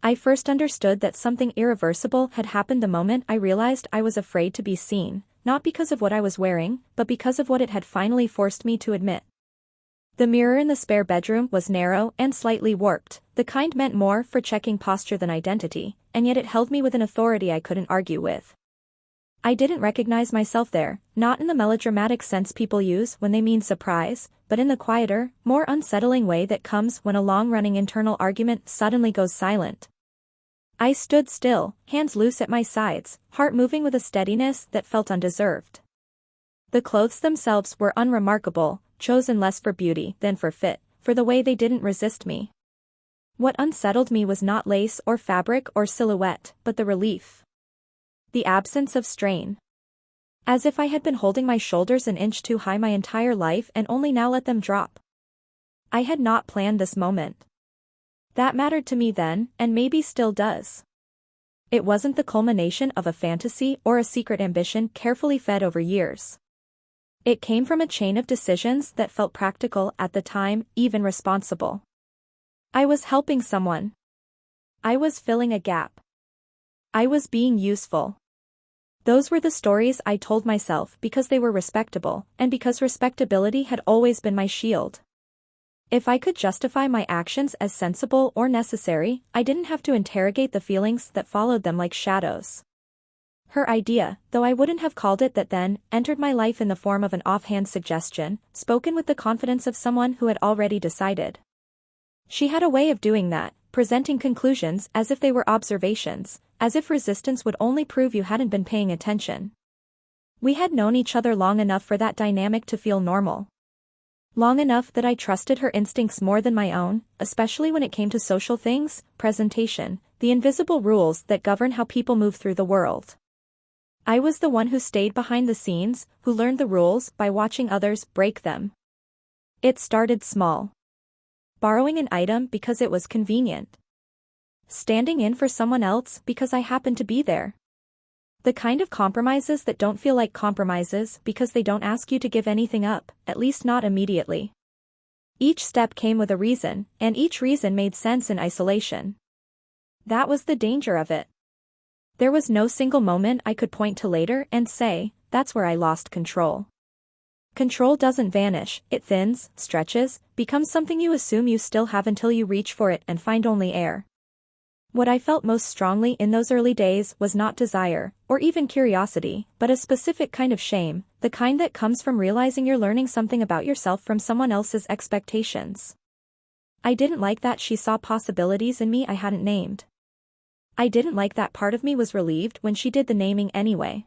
I first understood that something irreversible had happened the moment I realized I was afraid to be seen, not because of what I was wearing, but because of what it had finally forced me to admit. The mirror in the spare bedroom was narrow and slightly warped, the kind meant more for checking posture than identity, and yet it held me with an authority I couldn't argue with. I didn't recognize myself there, not in the melodramatic sense people use when they mean surprise, but in the quieter, more unsettling way that comes when a long-running internal argument suddenly goes silent. I stood still, hands loose at my sides, heart moving with a steadiness that felt undeserved. The clothes themselves were unremarkable, chosen less for beauty than for fit, for the way they didn't resist me. What unsettled me was not lace or fabric or silhouette, but the relief. The absence of strain. As if I had been holding my shoulders an inch too high my entire life and only now let them drop. I had not planned this moment. That mattered to me then, and maybe still does. It wasn't the culmination of a fantasy or a secret ambition carefully fed over years. It came from a chain of decisions that felt practical at the time, even responsible. I was helping someone. I was filling a gap. I was being useful. Those were the stories I told myself because they were respectable, and because respectability had always been my shield. If I could justify my actions as sensible or necessary, I didn't have to interrogate the feelings that followed them like shadows. Her idea, though I wouldn't have called it that then, entered my life in the form of an offhand suggestion, spoken with the confidence of someone who had already decided. She had a way of doing that, presenting conclusions as if they were observations, as if resistance would only prove you hadn't been paying attention. We had known each other long enough for that dynamic to feel normal. Long enough that I trusted her instincts more than my own, especially when it came to social things, presentation, the invisible rules that govern how people move through the world. I was the one who stayed behind the scenes, who learned the rules by watching others break them. It started small. Borrowing an item because it was convenient. Standing in for someone else because I happened to be there. The kind of compromises that don't feel like compromises because they don't ask you to give anything up, at least not immediately. Each step came with a reason, and each reason made sense in isolation. That was the danger of it. There was no single moment I could point to later and say, that's where I lost control. Control doesn't vanish, it thins, stretches, becomes something you assume you still have until you reach for it and find only air. What I felt most strongly in those early days was not desire, or even curiosity, but a specific kind of shame, the kind that comes from realizing you're learning something about yourself from someone else's expectations. I didn't like that she saw possibilities in me I hadn't named. I didn't like that part of me was relieved when she did the naming anyway.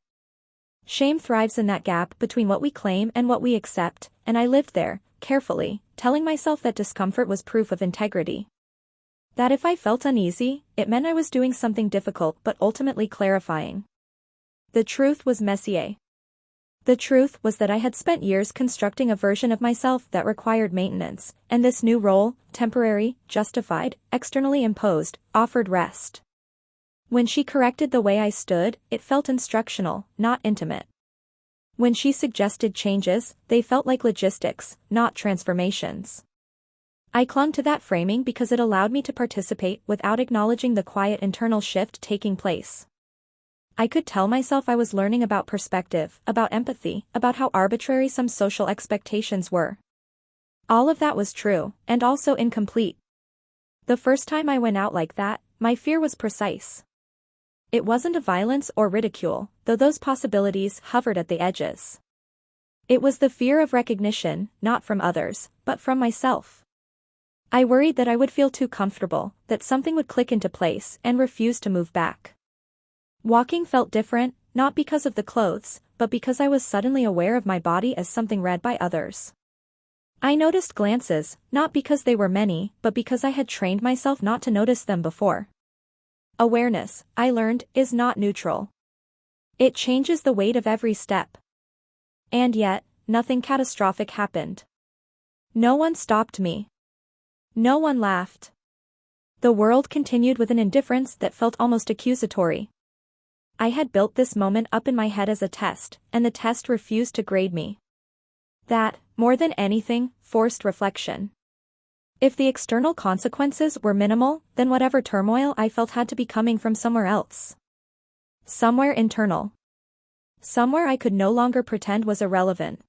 Shame thrives in that gap between what we claim and what we accept, and I lived there, carefully, telling myself that discomfort was proof of integrity. That if I felt uneasy, it meant I was doing something difficult but ultimately clarifying. The truth was messier. The truth was that I had spent years constructing a version of myself that required maintenance, and this new role, temporary, justified, externally imposed, offered rest. When she corrected the way I stood, it felt instructional, not intimate. When she suggested changes, they felt like logistics, not transformations. I clung to that framing because it allowed me to participate without acknowledging the quiet internal shift taking place. I could tell myself I was learning about perspective, about empathy, about how arbitrary some social expectations were. All of that was true, and also incomplete. The first time I went out like that, my fear was precise. It wasn't of violence or ridicule, though those possibilities hovered at the edges. It was the fear of recognition, not from others, but from myself. I worried that I would feel too comfortable, that something would click into place and refuse to move back. Walking felt different, not because of the clothes, but because I was suddenly aware of my body as something read by others. I noticed glances, not because they were many, but because I had trained myself not to notice them before. Awareness, I learned, is not neutral. It changes the weight of every step. And yet, nothing catastrophic happened. No one stopped me. No one laughed. The world continued with an indifference that felt almost accusatory. I had built this moment up in my head as a test, and the test refused to grade me. That, more than anything, forced reflection. If the external consequences were minimal, then whatever turmoil I felt had to be coming from somewhere else. Somewhere internal. Somewhere I could no longer pretend was irrelevant.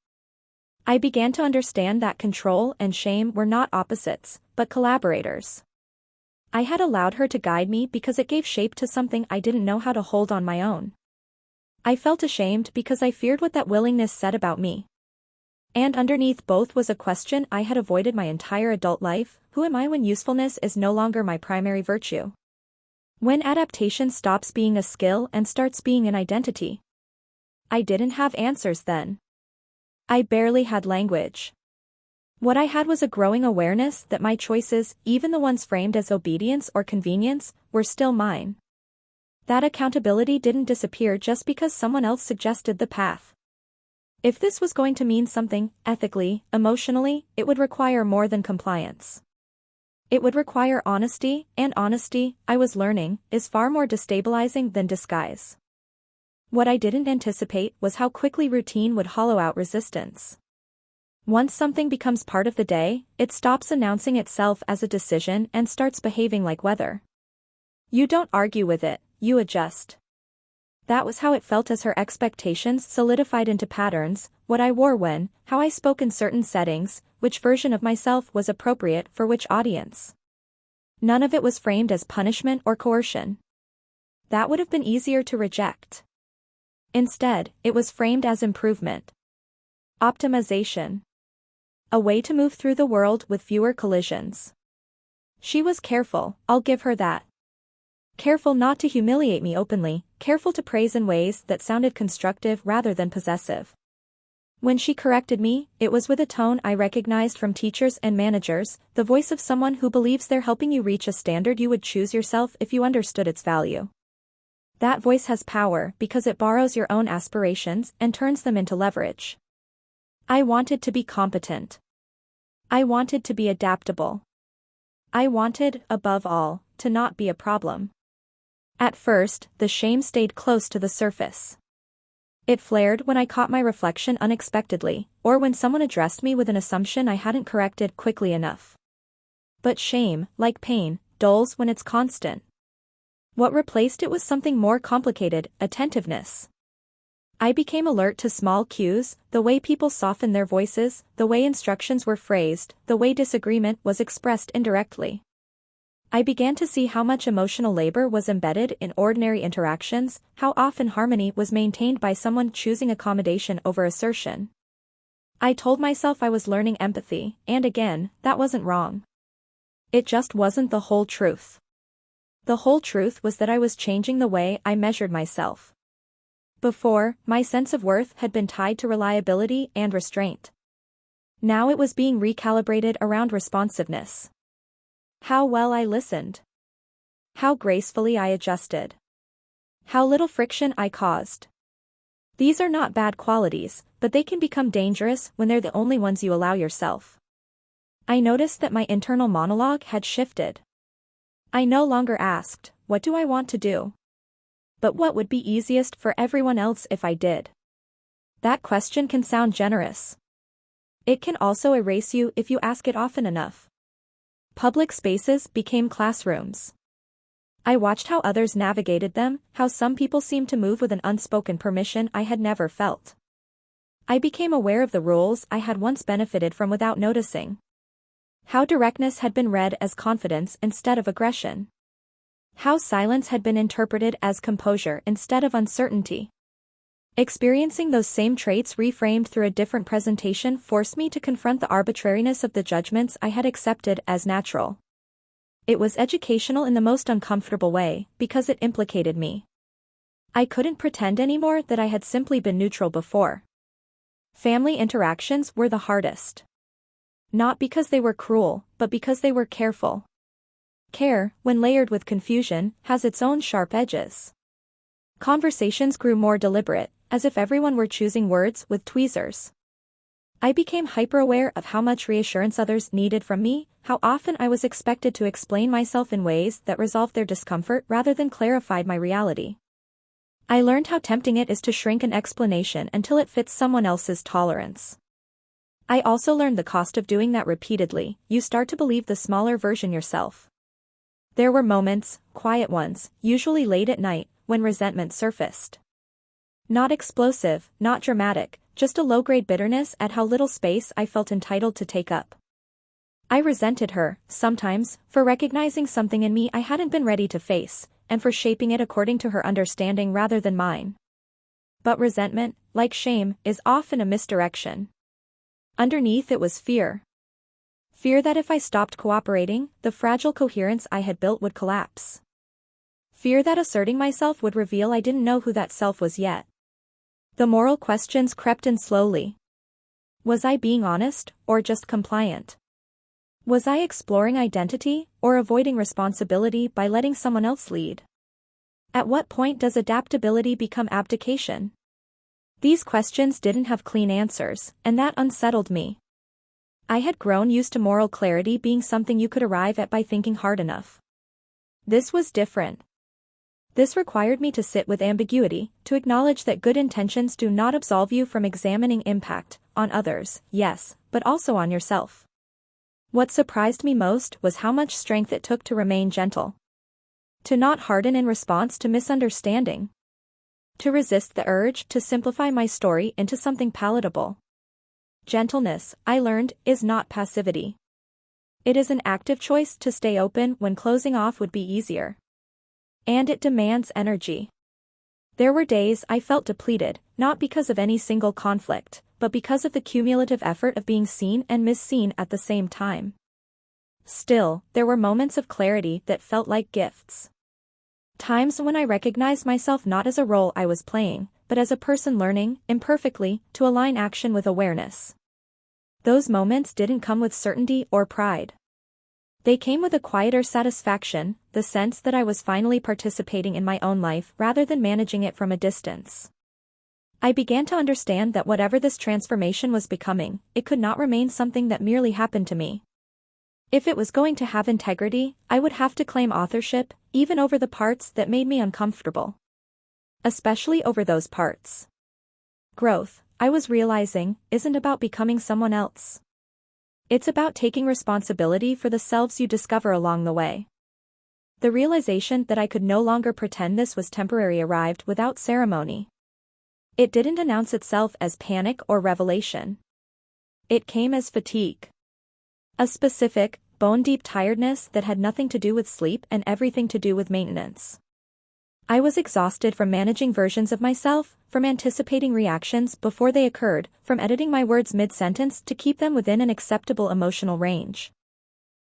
I began to understand that control and shame were not opposites, but collaborators. I had allowed her to guide me because it gave shape to something I didn't know how to hold on my own. I felt ashamed because I feared what that willingness said about me. And underneath both was a question I had avoided my entire adult life: who am I when usefulness is no longer my primary virtue? When adaptation stops being a skill and starts being an identity? I didn't have answers then. I barely had language. What I had was a growing awareness that my choices, even the ones framed as obedience or convenience, were still mine. That accountability didn't disappear just because someone else suggested the path. If this was going to mean something, ethically, emotionally, it would require more than compliance. It would require honesty, and honesty, I was learning, is far more destabilizing than disguise. What I didn't anticipate was how quickly routine would hollow out resistance. Once something becomes part of the day, it stops announcing itself as a decision and starts behaving like weather. You don't argue with it, you adjust. That was how it felt as her expectations solidified into patterns: what I wore when, how I spoke in certain settings, which version of myself was appropriate for which audience. None of it was framed as punishment or coercion. That would have been easier to reject. Instead, it was framed as improvement. Optimization. A way to move through the world with fewer collisions. She was careful, I'll give her that. Careful not to humiliate me openly, careful to praise in ways that sounded constructive rather than possessive. When she corrected me, it was with a tone I recognized from teachers and managers, the voice of someone who believes they're helping you reach a standard you would choose yourself if you understood its value. That voice has power because it borrows your own aspirations and turns them into leverage. I wanted to be competent. I wanted to be adaptable. I wanted, above all, to not be a problem. At first, the shame stayed close to the surface. It flared when I caught my reflection unexpectedly, or when someone addressed me with an assumption I hadn't corrected quickly enough. But shame, like pain, dulls when it's constant. What replaced it was something more complicated: attentiveness. I became alert to small cues, the way people softened their voices, the way instructions were phrased, the way disagreement was expressed indirectly. I began to see how much emotional labor was embedded in ordinary interactions, how often harmony was maintained by someone choosing accommodation over assertion. I told myself I was learning empathy, and again, that wasn't wrong. It just wasn't the whole truth. The whole truth was that I was changing the way I measured myself. Before, my sense of worth had been tied to reliability and restraint. Now it was being recalibrated around responsiveness. How well I listened. How gracefully I adjusted. How little friction I caused. These are not bad qualities, but they can become dangerous when they're the only ones you allow yourself. I noticed that my internal monologue had shifted. I no longer asked, "What do I want to do?" but what would be easiest for everyone else if I did. That question can sound generous. It can also erase you if you ask it often enough. Public spaces became classrooms. I watched how others navigated them, how some people seemed to move with an unspoken permission I had never felt. I became aware of the rules I had once benefited from without noticing. How directness had been read as confidence instead of aggression. How silence had been interpreted as composure instead of uncertainty. Experiencing those same traits reframed through a different presentation forced me to confront the arbitrariness of the judgments I had accepted as natural. It was educational in the most uncomfortable way, because it implicated me. I couldn't pretend anymore that I had simply been neutral before. Family interactions were the hardest. Not because they were cruel, but because they were careful. Care, when layered with confusion, has its own sharp edges. Conversations grew more deliberate, as if everyone were choosing words with tweezers. I became hyper-aware of how much reassurance others needed from me, how often I was expected to explain myself in ways that resolved their discomfort rather than clarified my reality. I learned how tempting it is to shrink an explanation until it fits someone else's tolerance. I also learned the cost of doing that repeatedly. You start to believe the smaller version yourself. There were moments, quiet ones, usually late at night, when resentment surfaced. Not explosive, not dramatic, just a low-grade bitterness at how little space I felt entitled to take up. I resented her, sometimes, for recognizing something in me I hadn't been ready to face, and for shaping it according to her understanding rather than mine. But resentment, like shame, is often a misdirection. Underneath it was fear. Fear that if I stopped cooperating, the fragile coherence I had built would collapse. Fear that asserting myself would reveal I didn't know who that self was yet. The moral questions crept in slowly. Was I being honest, or just compliant? Was I exploring identity, or avoiding responsibility by letting someone else lead? At what point does adaptability become abdication? These questions didn't have clean answers, and that unsettled me. I had grown used to moral clarity being something you could arrive at by thinking hard enough. This was different. This required me to sit with ambiguity, to acknowledge that good intentions do not absolve you from examining impact, on others, yes, but also on yourself. What surprised me most was how much strength it took to remain gentle. To not harden in response to misunderstanding. To resist the urge to simplify my story into something palatable. Gentleness, I learned, is not passivity. It is an active choice to stay open when closing off would be easier. And it demands energy. There were days I felt depleted, not because of any single conflict, but because of the cumulative effort of being seen and misseen at the same time. Still, there were moments of clarity that felt like gifts. Times when I recognized myself not as a role I was playing, but as a person learning, imperfectly, to align action with awareness. Those moments didn't come with certainty or pride. They came with a quieter satisfaction, the sense that I was finally participating in my own life rather than managing it from a distance. I began to understand that whatever this transformation was becoming, it could not remain something that merely happened to me. If it was going to have integrity, I would have to claim authorship, even over the parts that made me uncomfortable. Especially over those parts. Growth, I was realizing, isn't about becoming someone else. It's about taking responsibility for the selves you discover along the way. The realization that I could no longer pretend this was temporary arrived without ceremony. It didn't announce itself as panic or revelation. It came as fatigue. A specific, bone-deep tiredness that had nothing to do with sleep and everything to do with maintenance. I was exhausted from managing versions of myself, from anticipating reactions before they occurred, from editing my words mid-sentence to keep them within an acceptable emotional range.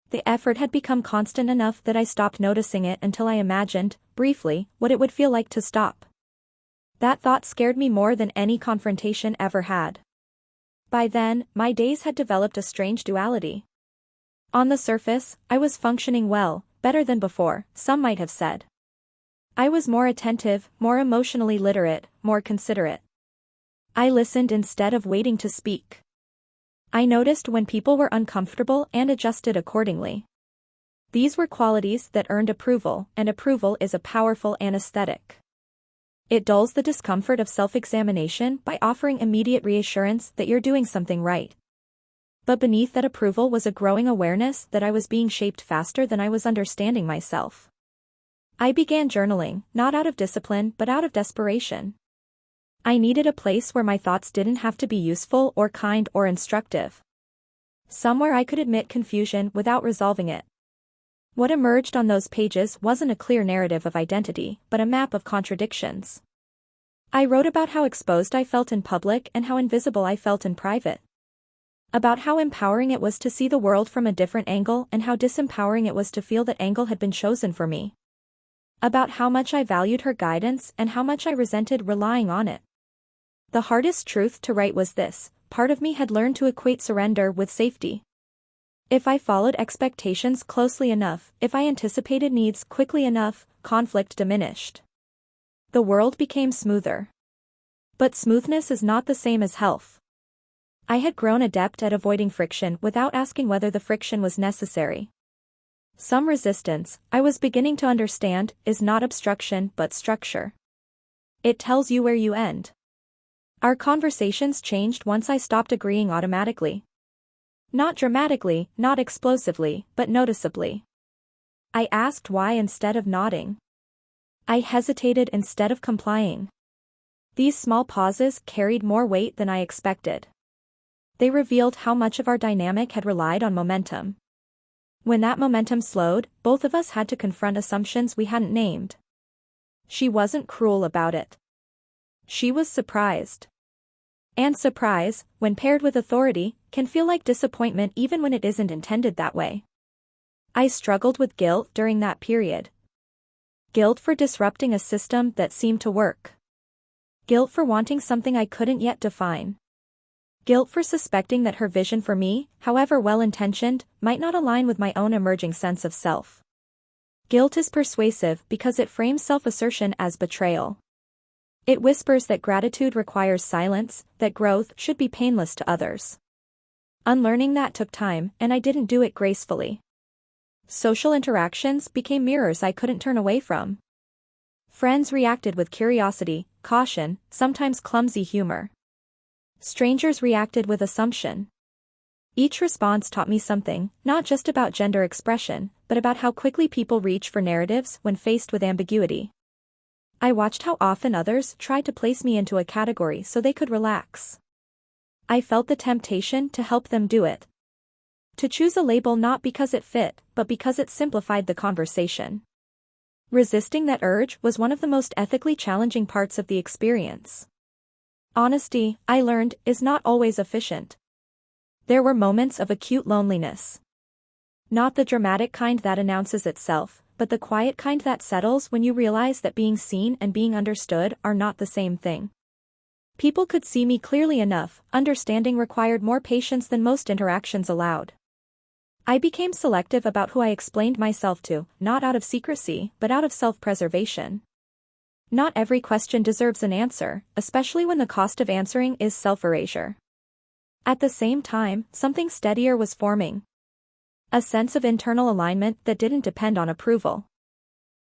The effort had become constant enough that I stopped noticing it until I imagined, briefly, what it would feel like to stop. That thought scared me more than any confrontation ever had. By then, my days had developed a strange duality. On the surface, I was functioning well, better than before, some might have said. I was more attentive, more emotionally literate, more considerate. I listened instead of waiting to speak. I noticed when people were uncomfortable and adjusted accordingly. These were qualities that earned approval, and approval is a powerful anesthetic. It dulls the discomfort of self-examination by offering immediate reassurance that you're doing something right. But beneath that approval was a growing awareness that I was being shaped faster than I was understanding myself. I began journaling, not out of discipline but out of desperation. I needed a place where my thoughts didn't have to be useful or kind or instructive. Somewhere I could admit confusion without resolving it. What emerged on those pages wasn't a clear narrative of identity, but a map of contradictions. I wrote about how exposed I felt in public and how invisible I felt in private. About how empowering it was to see the world from a different angle and how disempowering it was to feel that angle had been chosen for me. About how much I valued her guidance and how much I resented relying on it. The hardest truth to write was this: part of me had learned to equate surrender with safety. If I followed expectations closely enough, if I anticipated needs quickly enough, conflict diminished. The world became smoother. But smoothness is not the same as health. I had grown adept at avoiding friction without asking whether the friction was necessary. Some resistance, I was beginning to understand, is not obstruction but structure. It tells you where you end. Our conversations changed once I stopped agreeing automatically. Not dramatically, not explosively, but noticeably. I asked why instead of nodding. I hesitated instead of complying. These small pauses carried more weight than I expected. They revealed how much of our dynamic had relied on momentum. When that momentum slowed, both of us had to confront assumptions we hadn't named. She wasn't cruel about it. She was surprised. And surprise, when paired with authority, can feel like disappointment even when it isn't intended that way. I struggled with guilt during that period. Guilt for disrupting a system that seemed to work. Guilt for wanting something I couldn't yet define. Guilt for suspecting that her vision for me, however well-intentioned, might not align with my own emerging sense of self. Guilt is persuasive because it frames self-assertion as betrayal. It whispers that gratitude requires silence, that growth should be painless to others. Unlearning that took time, and I didn't do it gracefully. Social interactions became mirrors I couldn't turn away from. Friends reacted with curiosity, caution, sometimes clumsy humor. Strangers reacted with assumption. Each response taught me something, not just about gender expression, but about how quickly people reach for narratives when faced with ambiguity. I watched how often others tried to place me into a category so they could relax. I felt the temptation to help them do it. To choose a label not because it fit, but because it simplified the conversation. Resisting that urge was one of the most ethically challenging parts of the experience. Honesty, I learned, is not always efficient. There were moments of acute loneliness. Not the dramatic kind that announces itself, but the quiet kind that settles when you realize that being seen and being understood are not the same thing. People could see me clearly enough, understanding required more patience than most interactions allowed. I became selective about who I explained myself to, not out of secrecy, but out of self-preservation. Not every question deserves an answer, especially when the cost of answering is self-erasure. At the same time, something steadier was forming. A sense of internal alignment that didn't depend on approval.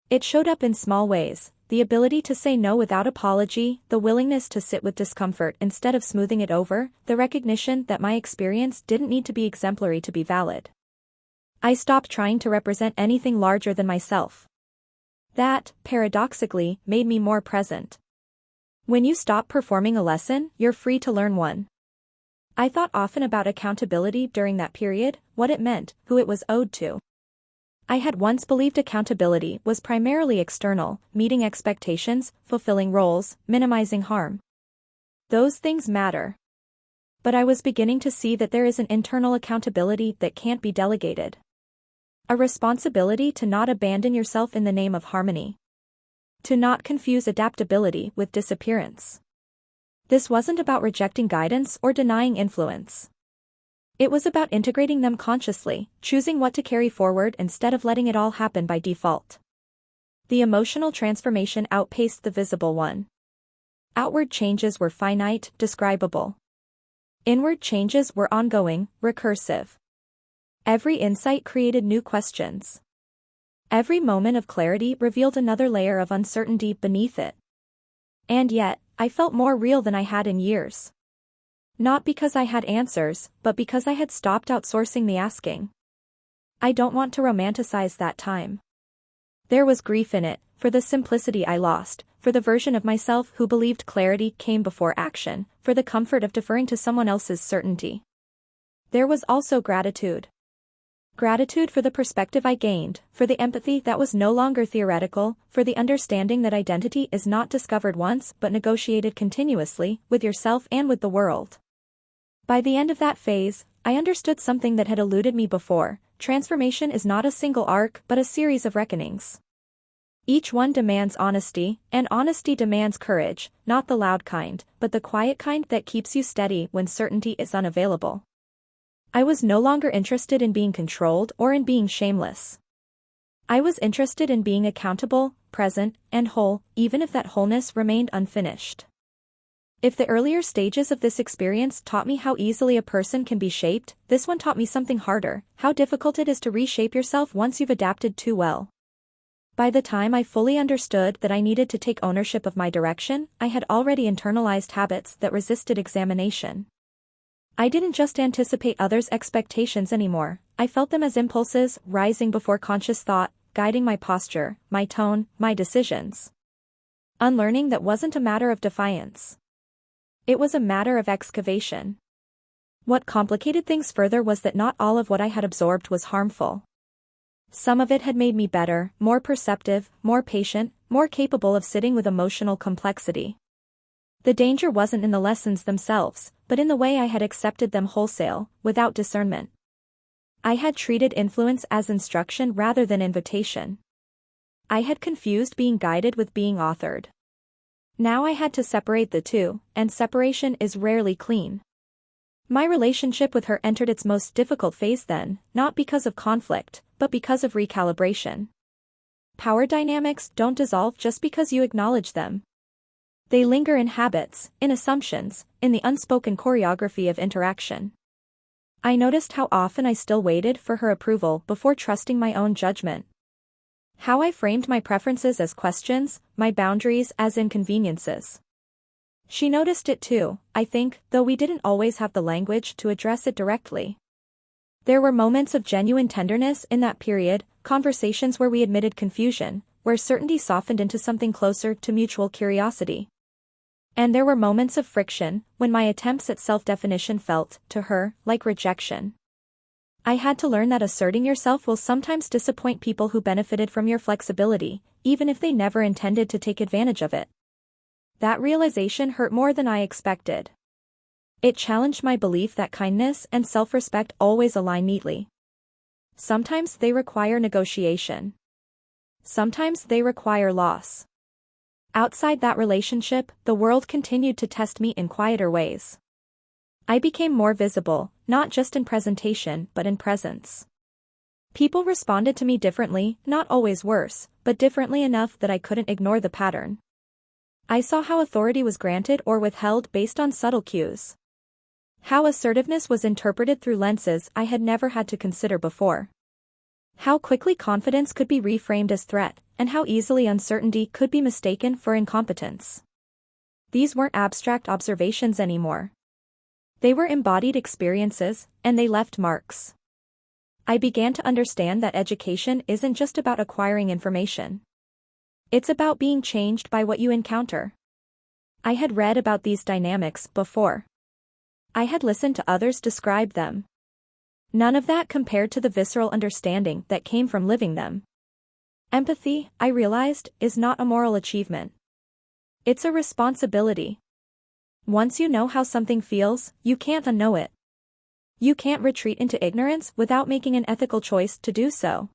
It showed up in small ways, the ability to say no without apology, the willingness to sit with discomfort instead of smoothing it over, the recognition that my experience didn't need to be exemplary to be valid. I stopped trying to represent anything larger than myself. That, paradoxically, made me more present. When you stop performing a lesson, you're free to learn one. I thought often about accountability during that period, what it meant, who it was owed to. I had once believed accountability was primarily external, meeting expectations, fulfilling roles, minimizing harm. Those things matter. But I was beginning to see that there is an internal accountability that can't be delegated. A responsibility to not abandon yourself in the name of harmony. To not confuse adaptability with disappearance. This wasn't about rejecting guidance or denying influence. It was about integrating them consciously, choosing what to carry forward instead of letting it all happen by default. The emotional transformation outpaced the visible one. Outward changes were finite, describable. Inward changes were ongoing, recursive. Every insight created new questions. Every moment of clarity revealed another layer of uncertainty beneath it. And yet, I felt more real than I had in years. Not because I had answers, but because I had stopped outsourcing the asking. I don't want to romanticize that time. There was grief in it, for the simplicity I lost, for the version of myself who believed clarity came before action, for the comfort of deferring to someone else's certainty. There was also gratitude. Gratitude for the perspective I gained, for the empathy that was no longer theoretical, for the understanding that identity is not discovered once but negotiated continuously, with yourself and with the world. By the end of that phase, I understood something that had eluded me before: transformation is not a single arc but a series of reckonings. Each one demands honesty, and honesty demands courage, not the loud kind, but the quiet kind that keeps you steady when certainty is unavailable. I was no longer interested in being controlled or in being shameless. I was interested in being accountable, present, and whole, even if that wholeness remained unfinished. If the earlier stages of this experience taught me how easily a person can be shaped, this one taught me something harder: how difficult it is to reshape yourself once you've adapted too well. By the time I fully understood that I needed to take ownership of my direction, I had already internalized habits that resisted examination. I didn't just anticipate others' expectations anymore, I felt them as impulses, rising before conscious thought, guiding my posture, my tone, my decisions. Unlearning that wasn't a matter of defiance. It was a matter of excavation. What complicated things further was that not all of what I had absorbed was harmful. Some of it had made me better, more perceptive, more patient, more capable of sitting with emotional complexity. The danger wasn't in the lessons themselves, but in the way I had accepted them wholesale, without discernment. I had treated influence as instruction rather than invitation. I had confused being guided with being authored. Now I had to separate the two, and separation is rarely clean. My relationship with her entered its most difficult phase then, not because of conflict, but because of recalibration. Power dynamics don't dissolve just because you acknowledge them. They linger in habits, in assumptions, in the unspoken choreography of interaction. I noticed how often I still waited for her approval before trusting my own judgment. How I framed my preferences as questions, my boundaries as inconveniences. She noticed it too, I think, though we didn't always have the language to address it directly. There were moments of genuine tenderness in that period, conversations where we admitted confusion, where certainty softened into something closer to mutual curiosity. And there were moments of friction, when my attempts at self-definition felt, to her, like rejection. I had to learn that asserting yourself will sometimes disappoint people who benefited from your flexibility, even if they never intended to take advantage of it. That realization hurt more than I expected. It challenged my belief that kindness and self-respect always align neatly. Sometimes they require negotiation. Sometimes they require loss. Outside that relationship, the world continued to test me in quieter ways. I became more visible, not just in presentation but in presence. People responded to me differently, not always worse, but differently enough that I couldn't ignore the pattern. I saw how authority was granted or withheld based on subtle cues. How assertiveness was interpreted through lenses I had never had to consider before. How quickly confidence could be reframed as threat, and how easily uncertainty could be mistaken for incompetence. These weren't abstract observations anymore. They were embodied experiences, and they left marks. I began to understand that education isn't just about acquiring information. It's about being changed by what you encounter. I had read about these dynamics before. I had listened to others describe them. None of that compared to the visceral understanding that came from living them. Empathy, I realized, is not a moral achievement. It's a responsibility. Once you know how something feels, you can't unknow it. You can't retreat into ignorance without making an ethical choice to do so.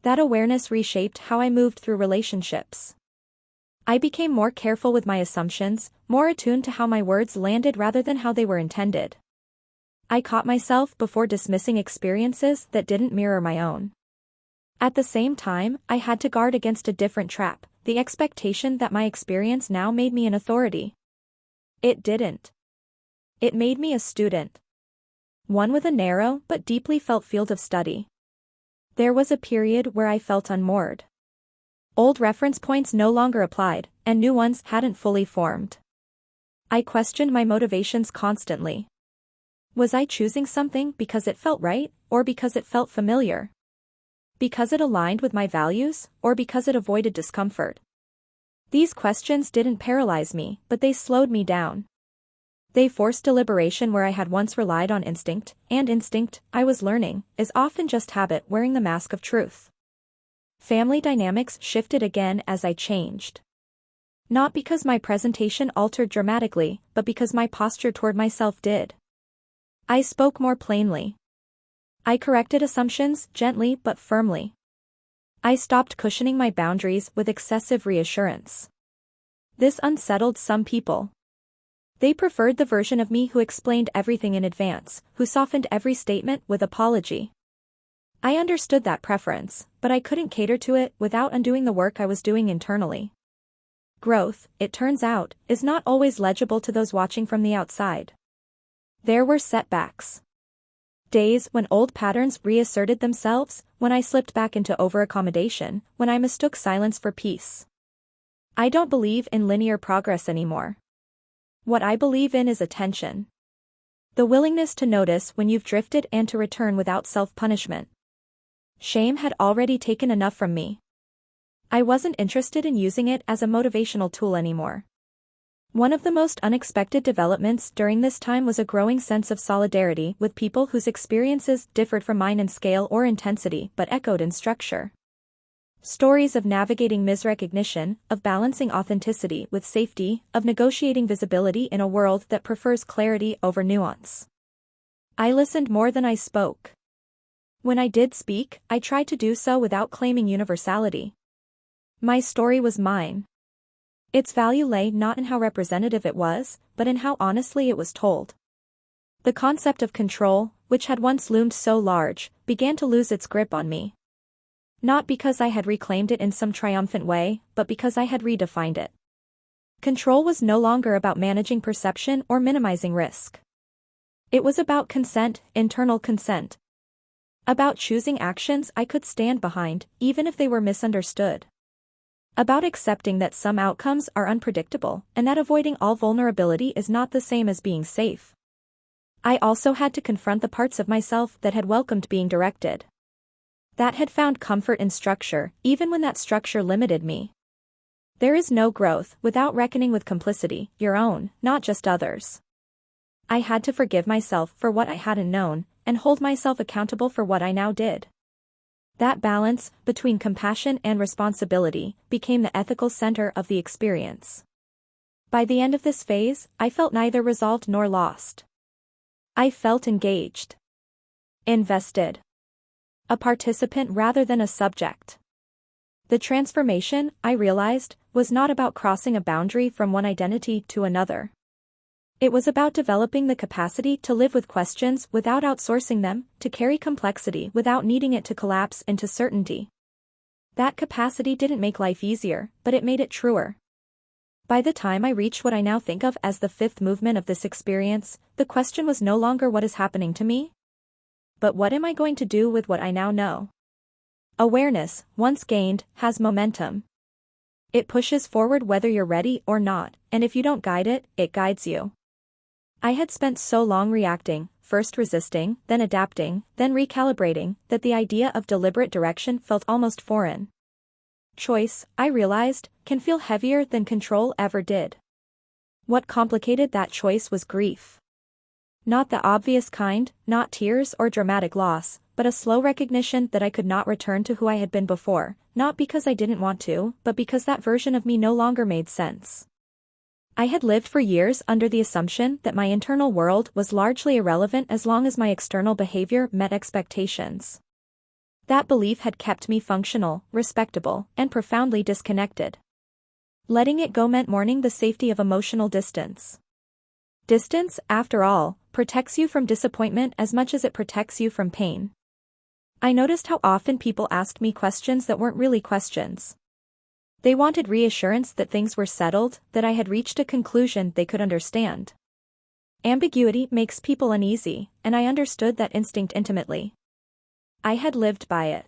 That awareness reshaped how I moved through relationships. I became more careful with my assumptions, more attuned to how my words landed rather than how they were intended. I caught myself before dismissing experiences that didn't mirror my own. At the same time, I had to guard against a different trap, the expectation that my experience now made me an authority. It didn't. It made me a student. One with a narrow but deeply felt field of study. There was a period where I felt unmoored. Old reference points no longer applied, and new ones hadn't fully formed. I questioned my motivations constantly. Was I choosing something because it felt right, or because it felt familiar? Because it aligned with my values, or because it avoided discomfort? These questions didn't paralyze me, but they slowed me down. They forced deliberation where I had once relied on instinct, and instinct, I was learning, is often just habit wearing the mask of truth. Family dynamics shifted again as I changed. Not because my presentation altered dramatically, but because my posture toward myself did. I spoke more plainly. I corrected assumptions gently but firmly. I stopped cushioning my boundaries with excessive reassurance. This unsettled some people. They preferred the version of me who explained everything in advance, who softened every statement with apology. I understood that preference, but I couldn't cater to it without undoing the work I was doing internally. Growth, it turns out, is not always legible to those watching from the outside. There were setbacks. Days when old patterns reasserted themselves, when I slipped back into overaccommodation, when I mistook silence for peace. I don't believe in linear progress anymore. What I believe in is attention. The willingness to notice when you've drifted and to return without self-punishment. Shame had already taken enough from me. I wasn't interested in using it as a motivational tool anymore. One of the most unexpected developments during this time was a growing sense of solidarity with people whose experiences differed from mine in scale or intensity but echoed in structure. Stories of navigating misrecognition, of balancing authenticity with safety, of negotiating visibility in a world that prefers clarity over nuance. I listened more than I spoke. When I did speak, I tried to do so without claiming universality. My story was mine. Its value lay not in how representative it was, but in how honestly it was told. The concept of control, which had once loomed so large, began to lose its grip on me. Not because I had reclaimed it in some triumphant way, but because I had redefined it. Control was no longer about managing perception or minimizing risk. It was about consent, internal consent. About choosing actions I could stand behind, even if they were misunderstood. About accepting that some outcomes are unpredictable, and that avoiding all vulnerability is not the same as being safe. I also had to confront the parts of myself that had welcomed being directed. That had found comfort in structure, even when that structure limited me. There is no growth without reckoning with complicity, your own, not just others. I had to forgive myself for what I hadn't known, and hold myself accountable for what I now did. That balance, between compassion and responsibility, became the ethical center of the experience. By the end of this phase, I felt neither resolved nor lost. I felt engaged. Invested. A participant rather than a subject. The transformation, I realized, was not about crossing a boundary from one identity to another. It was about developing the capacity to live with questions without outsourcing them, to carry complexity without needing it to collapse into certainty. That capacity didn't make life easier, but it made it truer. By the time I reached what I now think of as the fifth movement of this experience, the question was no longer what is happening to me, but what am I going to do with what I now know? Awareness, once gained, has momentum. It pushes forward whether you're ready or not, and if you don't guide it, it guides you. I had spent so long reacting, first resisting, then adapting, then recalibrating, that the idea of deliberate direction felt almost foreign. Choice, I realized, can feel heavier than control ever did. What complicated that choice was grief. Not the obvious kind, not tears or dramatic loss, but a slow recognition that I could not return to who I had been before, not because I didn't want to, but because that version of me no longer made sense. I had lived for years under the assumption that my internal world was largely irrelevant as long as my external behavior met expectations. That belief had kept me functional, respectable, and profoundly disconnected. Letting it go meant mourning the safety of emotional distance. Distance, after all, protects you from disappointment as much as it protects you from pain. I noticed how often people asked me questions that weren't really questions. They wanted reassurance that things were settled, that I had reached a conclusion they could understand. Ambiguity makes people uneasy, and I understood that instinct intimately. I had lived by it.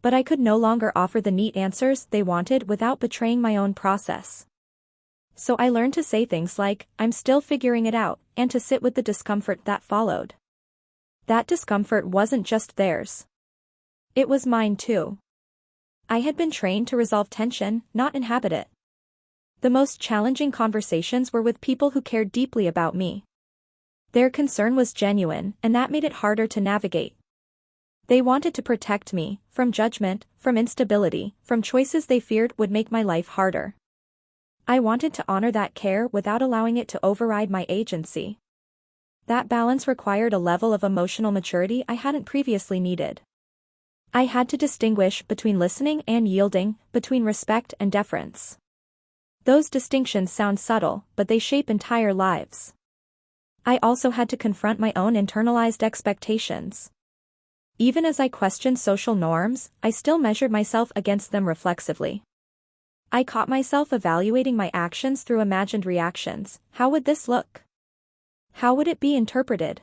But I could no longer offer the neat answers they wanted without betraying my own process. So I learned to say things like, I'm still figuring it out, and to sit with the discomfort that followed. That discomfort wasn't just theirs. It was mine too. I had been trained to resolve tension, not inhabit it. The most challenging conversations were with people who cared deeply about me. Their concern was genuine, and that made it harder to navigate. They wanted to protect me, from judgment, from instability, from choices they feared would make my life harder. I wanted to honor that care without allowing it to override my agency. That balance required a level of emotional maturity I hadn't previously needed. I had to distinguish between listening and yielding, between respect and deference. Those distinctions sound subtle, but they shape entire lives. I also had to confront my own internalized expectations. Even as I questioned social norms, I still measured myself against them reflexively. I caught myself evaluating my actions through imagined reactions. How would this look? How would it be interpreted?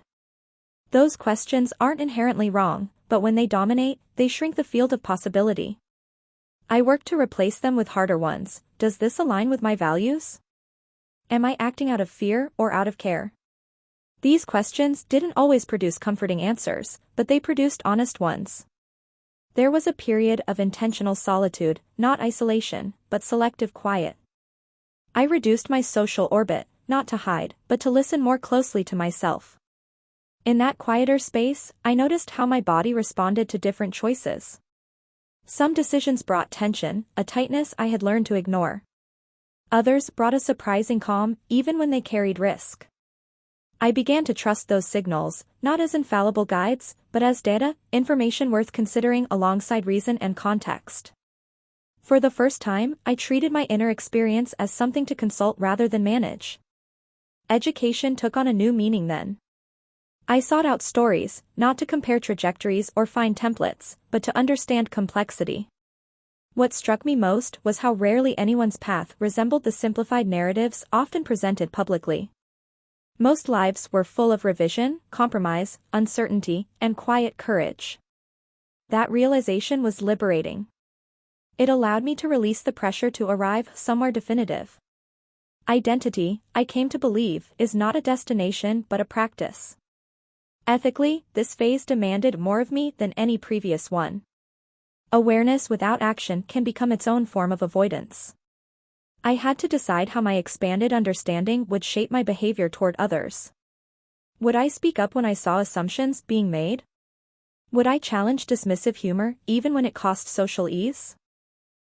Those questions aren't inherently wrong, but when they dominate, they shrink the field of possibility. I work to replace them with harder ones. Does this align with my values? Am I acting out of fear or out of care? These questions didn't always produce comforting answers, but they produced honest ones. There was a period of intentional solitude, not isolation, but selective quiet. I reduced my social orbit, not to hide, but to listen more closely to myself. In that quieter space, I noticed how my body responded to different choices. Some decisions brought tension, a tightness I had learned to ignore. Others brought a surprising calm, even when they carried risk. I began to trust those signals, not as infallible guides, but as data, information worth considering alongside reason and context. For the first time, I treated my inner experience as something to consult rather than manage. Education took on a new meaning then. I sought out stories, not to compare trajectories or find templates, but to understand complexity. What struck me most was how rarely anyone's path resembled the simplified narratives often presented publicly. Most lives were full of revision, compromise, uncertainty, and quiet courage. That realization was liberating. It allowed me to release the pressure to arrive somewhere definitive. Identity, I came to believe, is not a destination but a practice. Ethically, this phase demanded more of me than any previous one. Awareness without action can become its own form of avoidance. I had to decide how my expanded understanding would shape my behavior toward others. Would I speak up when I saw assumptions being made? Would I challenge dismissive humor, even when it cost social ease?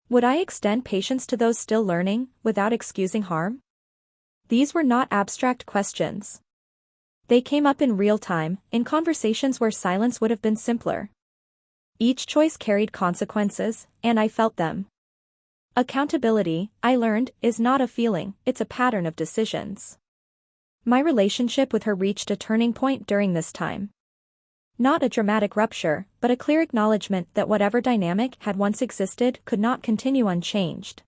Would I extend patience to those still learning, without excusing harm? These were not abstract questions. They came up in real time, in conversations where silence would have been simpler. Each choice carried consequences, and I felt them. Accountability, I learned, is not a feeling, it's a pattern of decisions. My relationship with her reached a turning point during this time. Not a dramatic rupture, but a clear acknowledgement that whatever dynamic had once existed could not continue unchanged.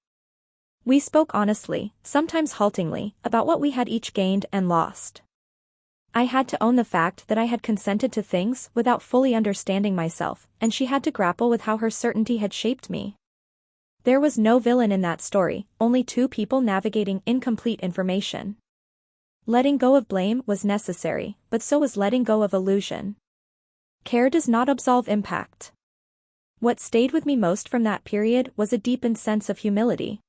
We spoke honestly, sometimes haltingly, about what we had each gained and lost. I had to own the fact that I had consented to things without fully understanding myself, and she had to grapple with how her certainty had shaped me. There was no villain in that story, only two people navigating incomplete information. Letting go of blame was necessary, but so was letting go of illusion. Care does not absolve impact. What stayed with me most from that period was a deepened sense of humility.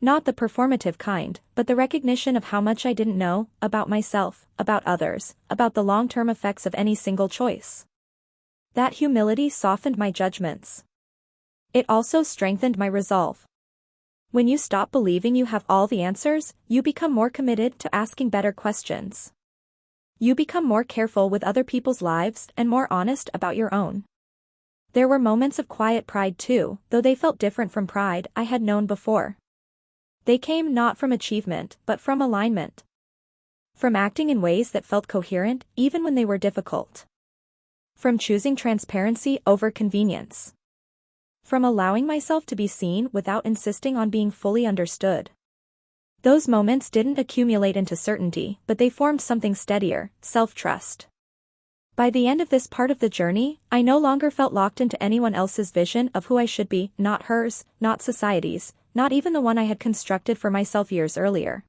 Not the performative kind, but the recognition of how much I didn't know, about myself, about others, about the long-term effects of any single choice. That humility softened my judgments. It also strengthened my resolve. When you stop believing you have all the answers, you become more committed to asking better questions. You become more careful with other people's lives and more honest about your own. There were moments of quiet pride too, though they felt different from pride I had known before. They came not from achievement, but from alignment. From acting in ways that felt coherent, even when they were difficult. From choosing transparency over convenience. From allowing myself to be seen without insisting on being fully understood. Those moments didn't accumulate into certainty, but they formed something steadier, self-trust. By the end of this part of the journey, I no longer felt locked into anyone else's vision of who I should be, not hers, not society's, not even the one I had constructed for myself years earlier.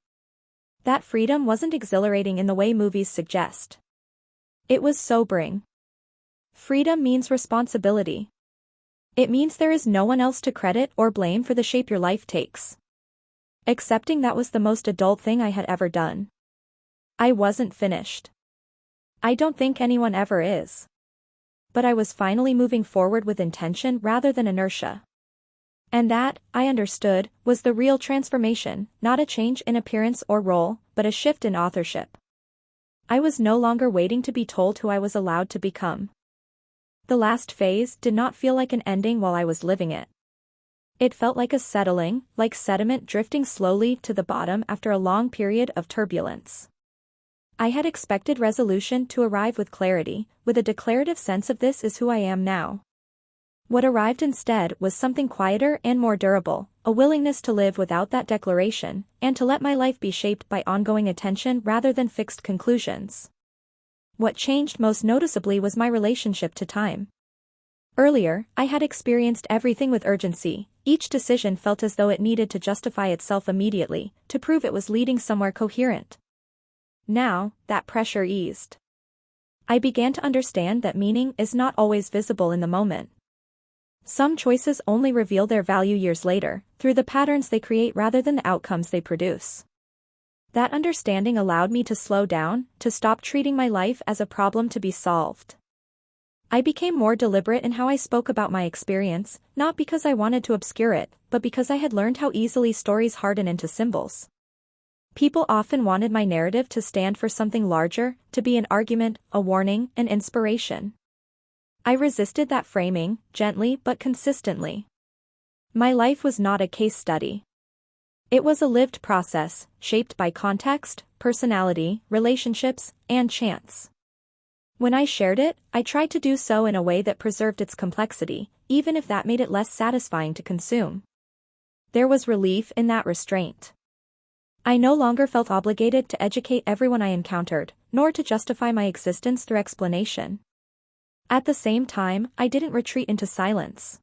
That freedom wasn't exhilarating in the way movies suggest. It was sobering. Freedom means responsibility. It means there is no one else to credit or blame for the shape your life takes. Accepting that was the most adult thing I had ever done. I wasn't finished. I don't think anyone ever is. But I was finally moving forward with intention rather than inertia. And that, I understood, was the real transformation, not a change in appearance or role, but a shift in authorship. I was no longer waiting to be told who I was allowed to become. The last phase did not feel like an ending while I was living it. It felt like a settling, like sediment drifting slowly to the bottom after a long period of turbulence. I had expected resolution to arrive with clarity, with a declarative sense of this is who I am now. What arrived instead was something quieter and more durable, a willingness to live without that declaration, and to let my life be shaped by ongoing attention rather than fixed conclusions. What changed most noticeably was my relationship to time. Earlier, I had experienced everything with urgency. Each decision felt as though it needed to justify itself immediately, to prove it was leading somewhere coherent. Now, that pressure eased. I began to understand that meaning is not always visible in the moment. Some choices only reveal their value years later, through the patterns they create rather than the outcomes they produce. That understanding allowed me to slow down, to stop treating my life as a problem to be solved. I became more deliberate in how I spoke about my experience, not because I wanted to obscure it, but because I had learned how easily stories harden into symbols. People often wanted my narrative to stand for something larger, to be an argument, a warning, an inspiration. I resisted that framing, gently but consistently. My life was not a case study. It was a lived process, shaped by context, personality, relationships, and chance. When I shared it, I tried to do so in a way that preserved its complexity, even if that made it less satisfying to consume. There was relief in that restraint. I no longer felt obligated to educate everyone I encountered, nor to justify my existence through explanation. At the same time, I didn't retreat into silence.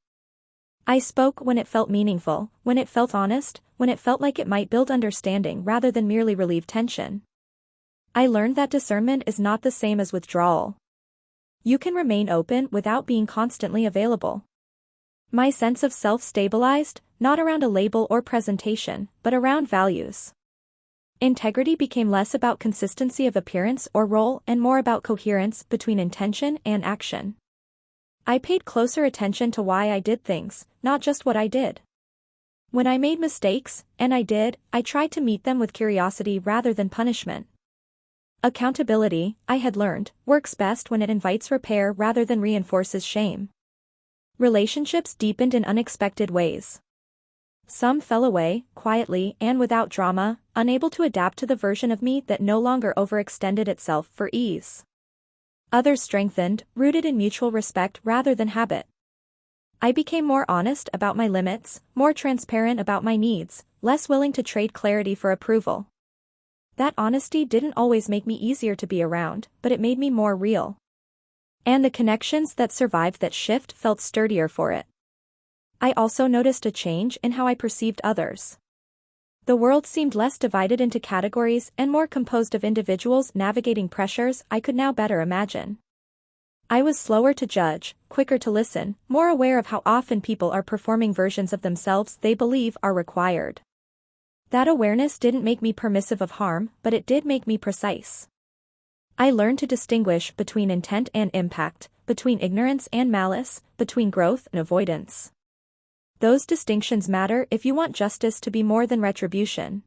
I spoke when it felt meaningful, when it felt honest, when it felt like it might build understanding rather than merely relieve tension. I learned that discernment is not the same as withdrawal. You can remain open without being constantly available. My sense of self stabilized, not around a label or presentation, but around values. Integrity became less about consistency of appearance or role and more about coherence between intention and action. I paid closer attention to why I did things, not just what I did. When I made mistakes, and I did, I tried to meet them with curiosity rather than punishment. Accountability, I had learned, works best when it invites repair rather than reinforces shame. Relationships deepened in unexpected ways. Some fell away, quietly and without drama, unable to adapt to the version of me that no longer overextended itself for ease. Others strengthened, rooted in mutual respect rather than habit. I became more honest about my limits, more transparent about my needs, less willing to trade clarity for approval. That honesty didn't always make me easier to be around, but it made me more real. And the connections that survived that shift felt sturdier for it. I also noticed a change in how I perceived others. The world seemed less divided into categories and more composed of individuals navigating pressures I could now better imagine. I was slower to judge, quicker to listen, more aware of how often people are performing versions of themselves they believe are required. That awareness didn't make me permissive of harm, but it did make me precise. I learned to distinguish between intent and impact, between ignorance and malice, between growth and avoidance. Those distinctions matter if you want justice to be more than retribution.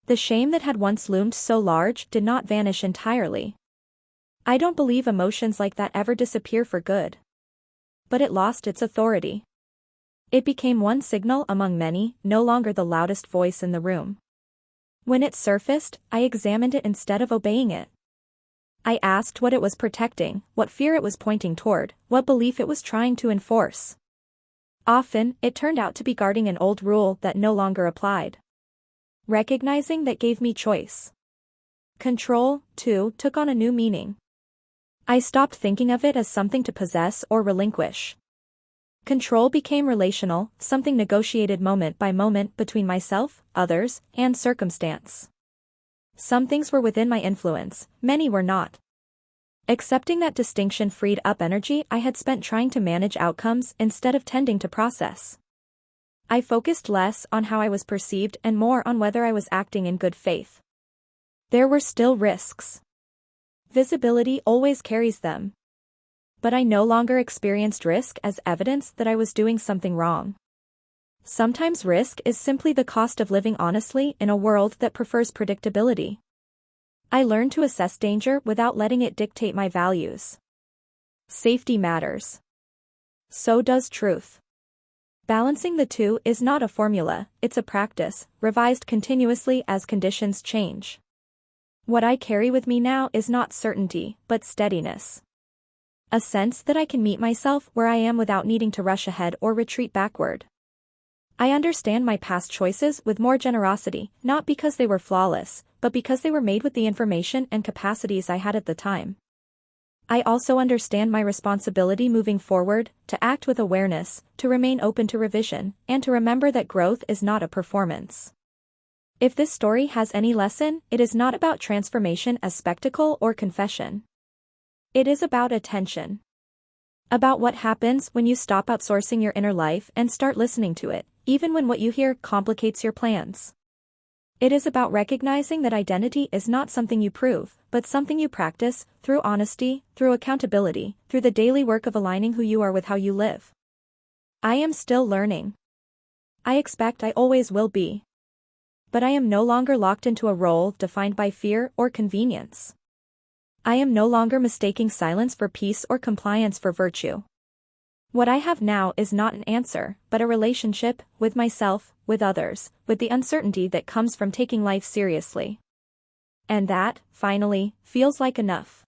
The shame that had once loomed so large did not vanish entirely. I don't believe emotions like that ever disappear for good. But it lost its authority. It became one signal among many, no longer the loudest voice in the room. When it surfaced, I examined it instead of obeying it. I asked what it was protecting, what fear it was pointing toward, what belief it was trying to enforce. Often, it turned out to be guarding an old rule that no longer applied. Recognizing that gave me choice. Control, too, took on a new meaning. I stopped thinking of it as something to possess or relinquish. Control became relational, something negotiated moment by moment between myself, others, and circumstance. Some things were within my influence, many were not. Accepting that distinction freed up energy I had spent trying to manage outcomes instead of tending to process. I focused less on how I was perceived and more on whether I was acting in good faith. There were still risks. Visibility always carries them. But I no longer experienced risk as evidence that I was doing something wrong. Sometimes risk is simply the cost of living honestly in a world that prefers predictability. I learned to assess danger without letting it dictate my values. Safety matters. So does truth. Balancing the two is not a formula, it's a practice, revised continuously as conditions change. What I carry with me now is not certainty, but steadiness. A sense that I can meet myself where I am without needing to rush ahead or retreat backward. I understand my past choices with more generosity, not because they were flawless, but because they were made with the information and capacities I had at the time. I also understand my responsibility moving forward, to act with awareness, to remain open to revision, and to remember that growth is not a performance. If this story has any lesson, it is not about transformation as spectacle or confession. It is about attention. About what happens when you stop outsourcing your inner life and start listening to it, even when what you hear complicates your plans. It is about recognizing that identity is not something you prove, but something you practice, through honesty, through accountability, through the daily work of aligning who you are with how you live. I am still learning. I expect I always will be. But I am no longer locked into a role defined by fear or convenience. I am no longer mistaking silence for peace or compliance for virtue. What I have now is not an answer, but a relationship, with myself, with others, with the uncertainty that comes from taking life seriously. And that, finally, feels like enough.